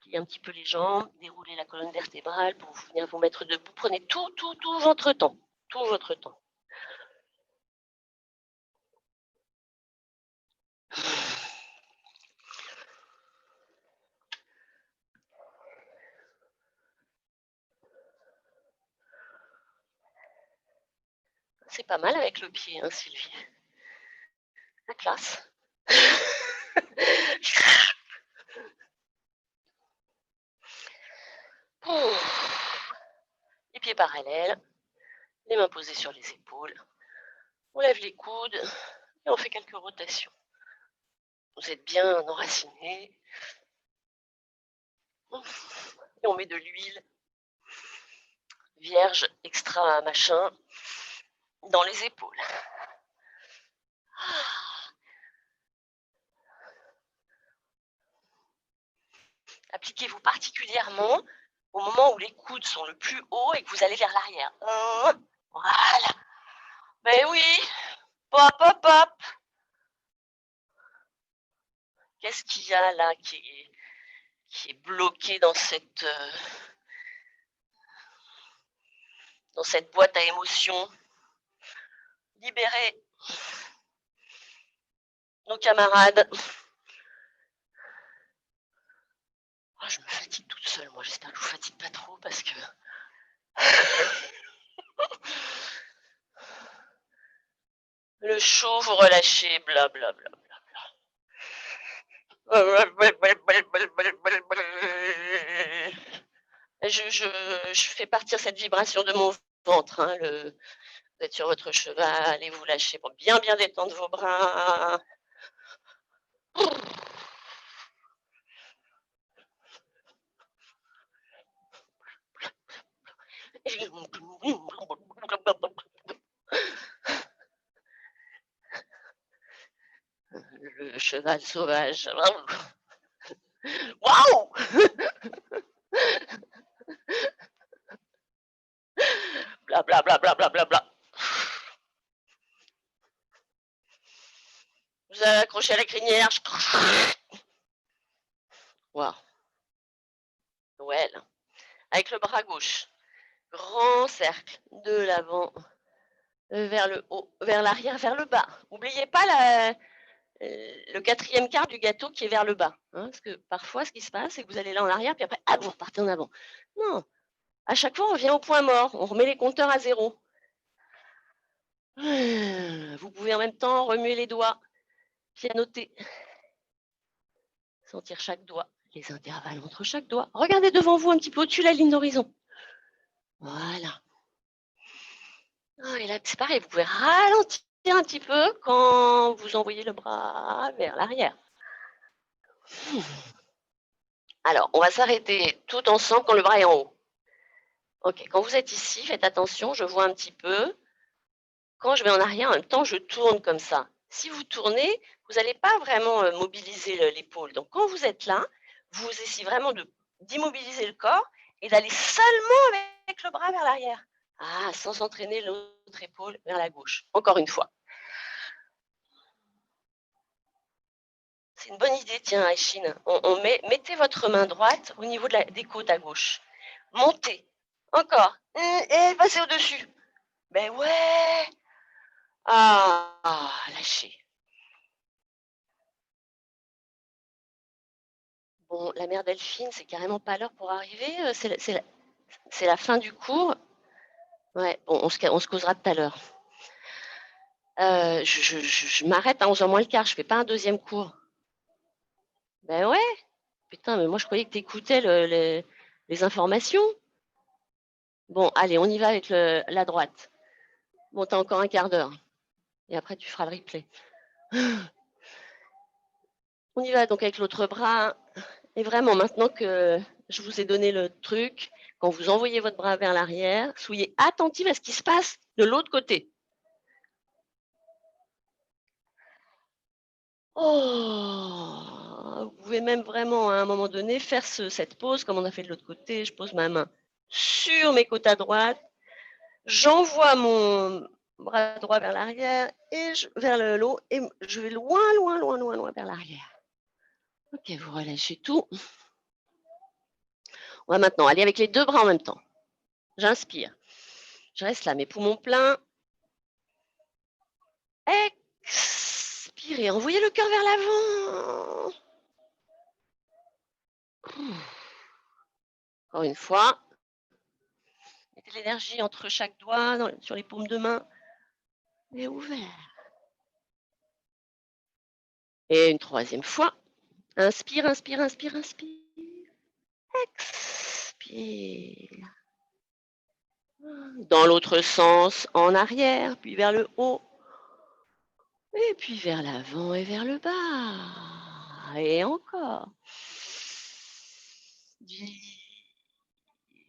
Pliez un petit peu les jambes, déroulez la colonne vertébrale pour venir vous mettre debout. Prenez tout votre temps. Tout votre temps. C'est pas mal avec le pied, hein, Sylvie. La classe. Les pieds parallèles, les mains posées sur les épaules. On lève les coudes et on fait quelques rotations. Vous êtes bien enracinés. Et on met de l'huile vierge extra machin dans les épaules. Appliquez-vous particulièrement au moment où les coudes sont le plus haut et que vous allez vers l'arrière. Voilà. Ben oui. Hop, hop, hop. Qu'est-ce qu'il y a là qui est bloqué dans cette boîte à émotions? Libérez nos camarades. Oh, je me fatigue toute seule, moi. J'espère que je vous fatigue pas trop parce que... Le chaud, vous relâchez, blablabla. Je fais partir cette vibration de mon ventre, hein, vous êtes sur votre cheval et vous lâchez pour bien, bien détendre vos bras. Le cheval sauvage. Waouh! Bla bla bla bla bla bla bla. Vous avez accroché à la crinière. Waouh. Well. Avec le bras gauche. Grand cercle de l'avant vers le haut, vers l'arrière, vers le bas. N'oubliez pas le quatrième quart du gâteau qui est vers le bas. Hein, parce que parfois, ce qui se passe, c'est que vous allez là en arrière, puis après, ah, vous repartez en avant. Non, à chaque fois, on revient au point mort. On remet les compteurs à zéro. Vous pouvez en même temps remuer les doigts, pianoter, sentir chaque doigt, les intervalles entre chaque doigt. Regardez devant vous un petit peu au-dessus de la ligne d'horizon. Voilà. Ah, et là, c'est pareil, vous pouvez ralentir un petit peu quand vous envoyez le bras vers l'arrière. Alors, on va s'arrêter tout ensemble quand le bras est en haut. Ok, quand vous êtes ici, faites attention, je vois un petit peu. Quand je vais en arrière, en même temps, je tourne comme ça. Si vous tournez, vous n'allez pas vraiment mobiliser l'épaule. Donc, quand vous êtes là, vous essayez vraiment d'immobiliser le corps et d'aller seulement avec le bras vers l'arrière. Ah, sans entraîner l'autre épaule vers la gauche. Encore une fois. C'est une bonne idée, tiens, Aïchine. Mettez votre main droite au niveau des côtes à gauche. Montez. Encore. Et passez au-dessus. Ben ouais. Ah, lâchez. Bon, la mère Delphine, c'est carrément pas l'heure pour arriver. C'est la fin du cours. Ouais, bon, on se causera tout à l'heure. Je m'arrête à 11h moins le quart. Je fais pas un deuxième cours. Ben ouais. Putain, mais moi, je croyais que t'écoutais les informations. Bon, allez, on y va avec la droite. Bon, t'as encore un quart d'heure. Et après, tu feras le replay. On y va donc avec l'autre bras. Et vraiment, maintenant que je vous ai donné le truc, quand vous envoyez votre bras vers l'arrière, soyez attentifs à ce qui se passe de l'autre côté. Oh, vous pouvez même vraiment, à un moment donné, faire cette pause, comme on a fait de l'autre côté. Je pose ma main sur mes côtes à droite. J'envoie mon bras droit vers l'arrière et vers le haut. Et je vais loin, loin, loin, loin, loin vers l'arrière. Ok, vous relâchez tout. On va maintenant aller avec les deux bras en même temps. J'inspire. Je reste là, mes poumons pleins. Expirez. Envoyez le cœur vers l'avant. Encore une fois. Mettez l'énergie entre chaque doigt, sur les paumes de main. Et ouvert. Et une troisième fois. Inspire, inspire, inspire, inspire. Expire. Dans l'autre sens, en arrière, puis vers le haut. Et puis vers l'avant et vers le bas. Et encore.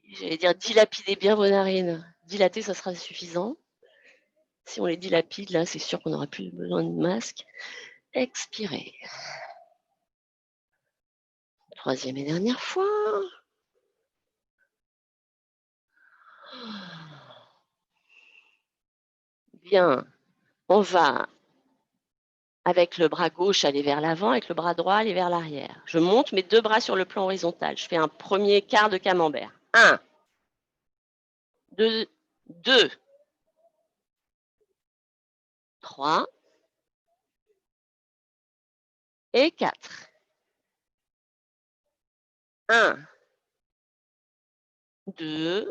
J'allais dire dilapidez bien vos narines. Dilater, ça sera suffisant. Si on les dilapide, là, c'est sûr qu'on n'aura plus besoin de masque. Expirez. Troisième et dernière fois. Bien. On va, avec le bras gauche, aller vers l'avant, avec le bras droit, aller vers l'arrière. Je monte mes deux bras sur le plan horizontal. Je fais un premier quart de camembert. 1, 2, 2, 3 et 4. 1, 2,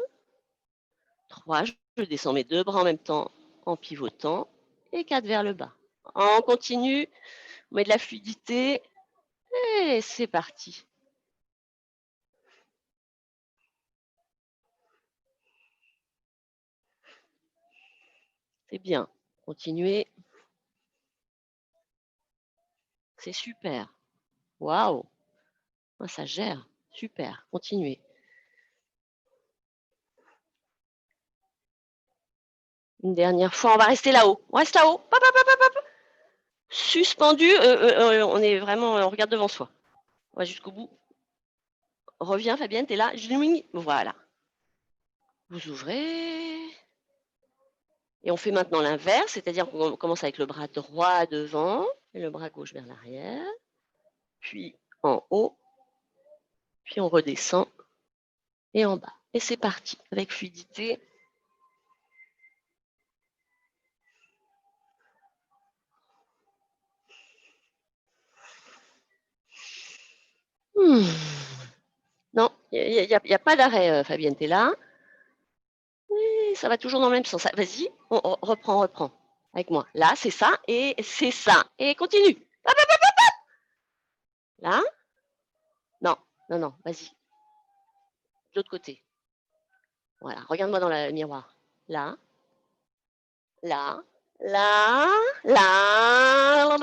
3. Je descends mes deux bras en même temps en pivotant et 4 vers le bas. On continue, on met de la fluidité. Et c'est parti. C'est bien. Continuez. C'est super. Waouh! Ah, ça gère. Super. Continuez. Une dernière fois, on va rester là-haut. On reste là-haut. Hop, hop, hop, hop, hop. Suspendu. On est vraiment, on regarde devant soi. On va jusqu'au bout. Reviens, Fabienne, t'es là. Voilà. Vous ouvrez. Et on fait maintenant l'inverse, c'est-à-dire qu'on commence avec le bras droit devant et le bras gauche vers l'arrière. Puis en haut. Puis on redescend. Et en bas. Et c'est parti. Avec fluidité. Hmm. Non, il n'y a pas d'arrêt, Fabienne, t'es là. Oui, ça va toujours dans le même sens. Vas-y, on reprend. Avec moi. Là, c'est ça, et c'est ça. Et continue. Là. Non, non, vas-y. De l'autre côté. Voilà, regarde-moi dans le miroir. Là, là, là, là.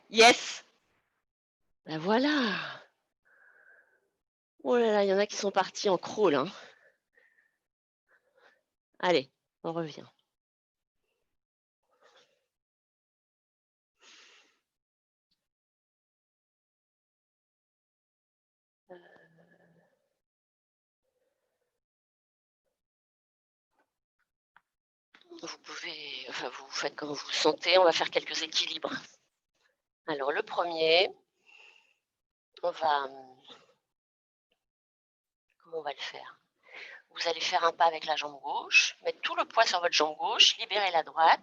Yes. Ben voilà. Oh là là, il y en a qui sont partis en crawl, hein. Allez, on revient. Vous pouvez, enfin, vous faites comme vous vous sentez. On va faire quelques équilibres. Alors, le premier, on va, comment on va le faire? Vous allez faire un pas avec la jambe gauche, mettre tout le poids sur votre jambe gauche, libérer la droite.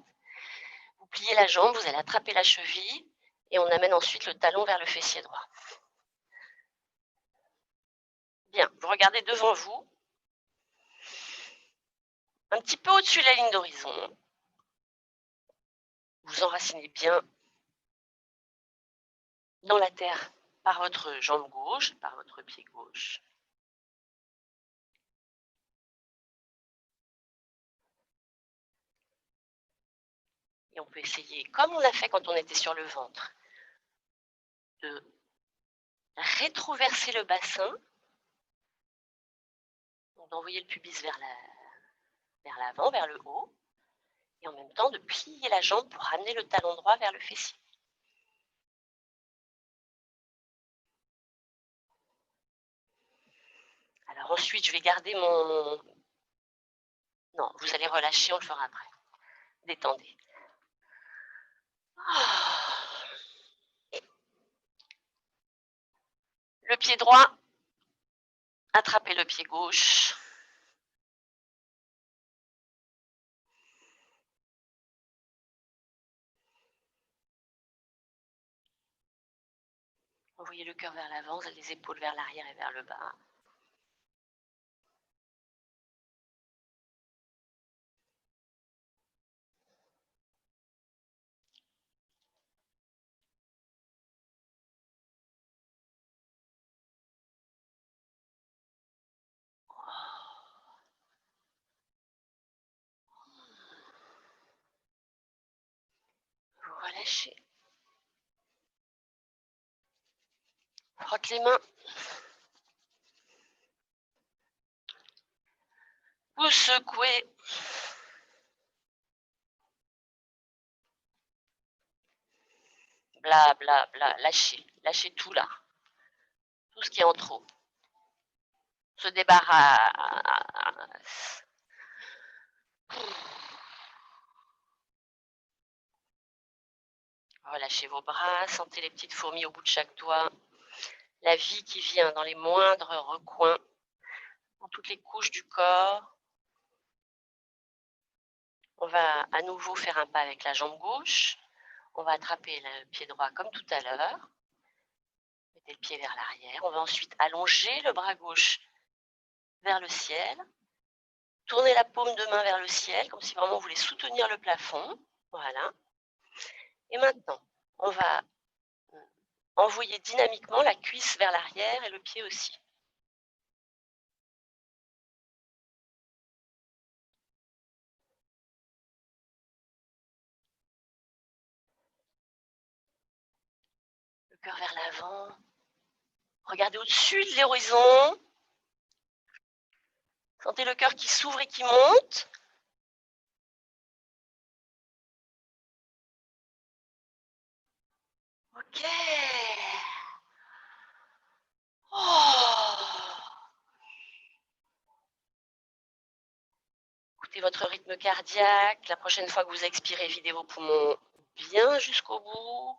Vous pliez la jambe, vous allez attraper la cheville et on amène ensuite le talon vers le fessier droit. Bien, vous regardez devant vous, un petit peu au-dessus de la ligne d'horizon. Vous enracinez bien dans la terre par votre jambe gauche, par votre pied gauche. Et on peut essayer, comme on l'a fait quand on était sur le ventre, de rétroverser le bassin, donc d'envoyer le pubis vers l'avant, vers le haut, et en même temps de plier la jambe pour ramener le talon droit vers le fessier. Alors ensuite, je vais garder mon... Non, vous allez relâcher, on le fera après. Détendez. Le pied droit, attrapez le pied gauche. Envoyez le cœur vers l'avant, les épaules vers l'arrière et vers le bas. Vous relâchez. Frotte les mains. Vous secouez. Bla bla bla. Lâchez. Lâchez tout là. Tout ce qui est en trop. Se débarrasse. Relâchez vos bras. Sentez les petites fourmis au bout de chaque doigt. La vie qui vient dans les moindres recoins, dans toutes les couches du corps. On va à nouveau faire un pas avec la jambe gauche. On va attraper le pied droit comme tout à l'heure. Mettez le pied vers l'arrière. On va ensuite allonger le bras gauche vers le ciel. Tournez la paume de main vers le ciel, comme si vraiment vous voulez soutenir le plafond. Voilà. Et maintenant, on va envoyez dynamiquement la cuisse vers l'arrière et le pied aussi. Le cœur vers l'avant. Regardez au-dessus de l'horizon. Sentez le cœur qui s'ouvre et qui monte. Ok. Oh. Écoutez votre rythme cardiaque. La prochaine fois que vous expirez, videz vos poumons bien jusqu'au bout.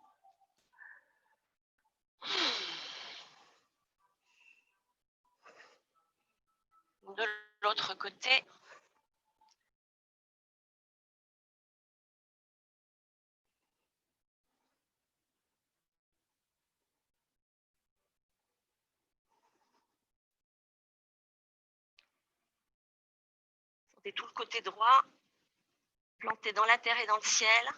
De l'autre côté. Sentez tout le côté droit, planté dans la terre et dans le ciel.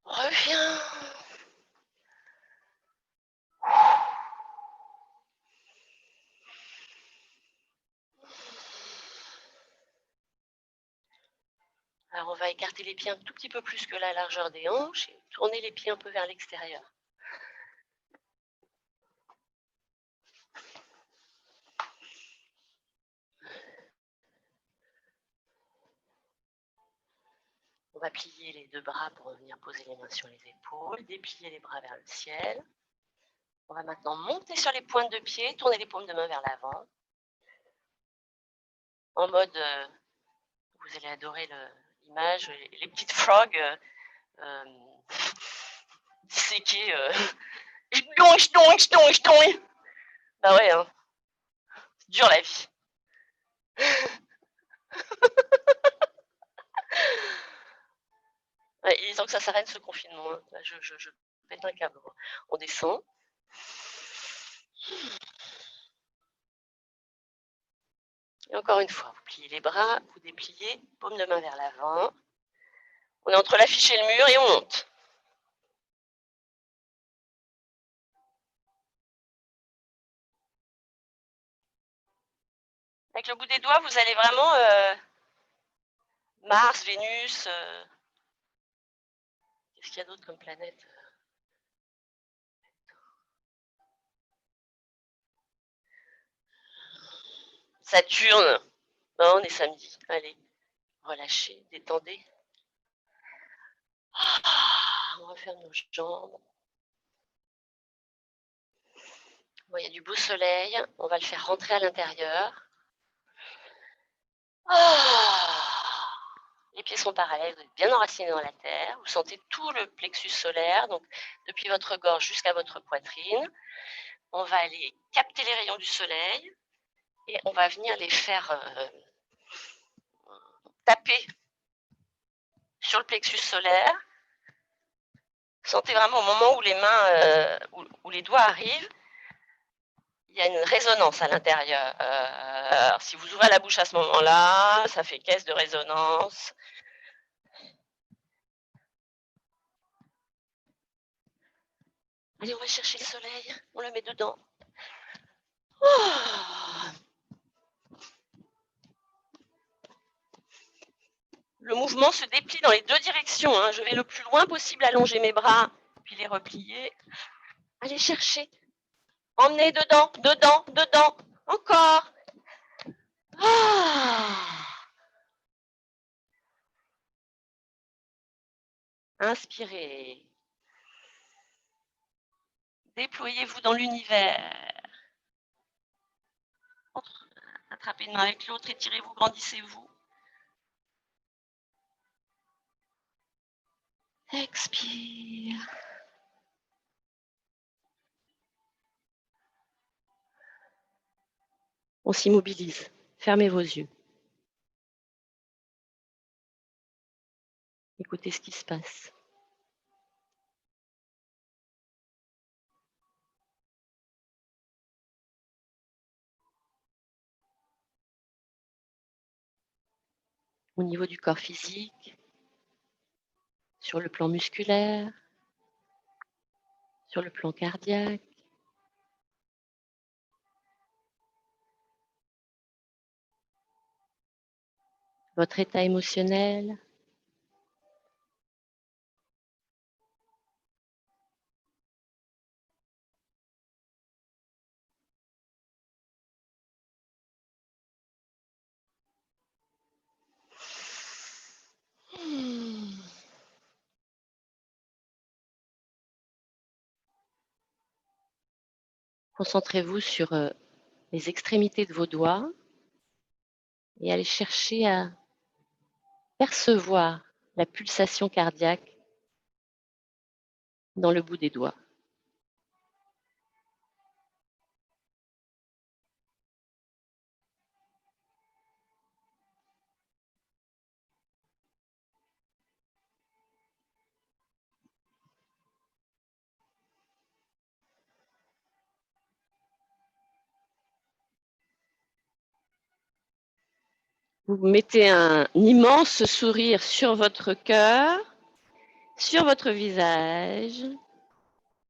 Reviens. Alors on va écarter les pieds un tout petit peu plus que la largeur des hanches et tourner les pieds un peu vers l'extérieur. On va plier les deux bras pour venir poser les mains sur les épaules, déplier les bras vers le ciel. On va maintenant monter sur les pointes de pied, tourner les paumes de main vers l'avant. En mode, vous allez adorer l'image, les petites frogs disséquées. Bah ouais, hein, c'est dur la vie. Ouais, il est temps que ça s'arrête ce confinement. Hein. Là, je pète un câble. On descend. Et encore une fois, vous pliez les bras, vous dépliez, paume de main vers l'avant. On est entre l'affiche et le mur et on monte. Avec le bout des doigts, vous allez vraiment Mars, Vénus. Qu'est-ce qu'il y a d'autre comme planète? Saturne. Non, on est samedi. Allez, relâchez, détendez. Ah, on referme nos jambes. Bon, il y a du beau soleil. On va le faire rentrer à l'intérieur. Ah, les pieds sont parallèles, vous êtes bien enracinés dans la terre. Vous sentez tout le plexus solaire, donc depuis votre gorge jusqu'à votre poitrine. On va aller capter les rayons du soleil et on va venir les faire taper sur le plexus solaire. Sentez vraiment au moment où les mains, où les doigts arrivent, il y a une résonance à l'intérieur. Si vous ouvrez la bouche à ce moment-là, ça fait caisse de résonance. Allez, on va chercher le soleil, on le met dedans. Oh, le mouvement se déplie dans les deux directions. Hein. Je vais le plus loin possible allonger mes bras, puis les replier. Allez chercher. Emmenez dedans, dedans, dedans. Encore. Ah. Inspirez. Déployez-vous dans l'univers. Attrapez une main avec l'autre, étirez-vous, grandissez-vous. Expire. On s'immobilise. Fermez vos yeux. Écoutez ce qui se passe. au niveau du corps physique, sur le plan musculaire, sur le plan cardiaque. Votre état émotionnel. Concentrez-vous sur les extrémités de vos doigts et allez chercher à percevoir la pulsation cardiaque dans le bout des doigts. Vous mettez un immense sourire sur votre cœur, sur votre visage.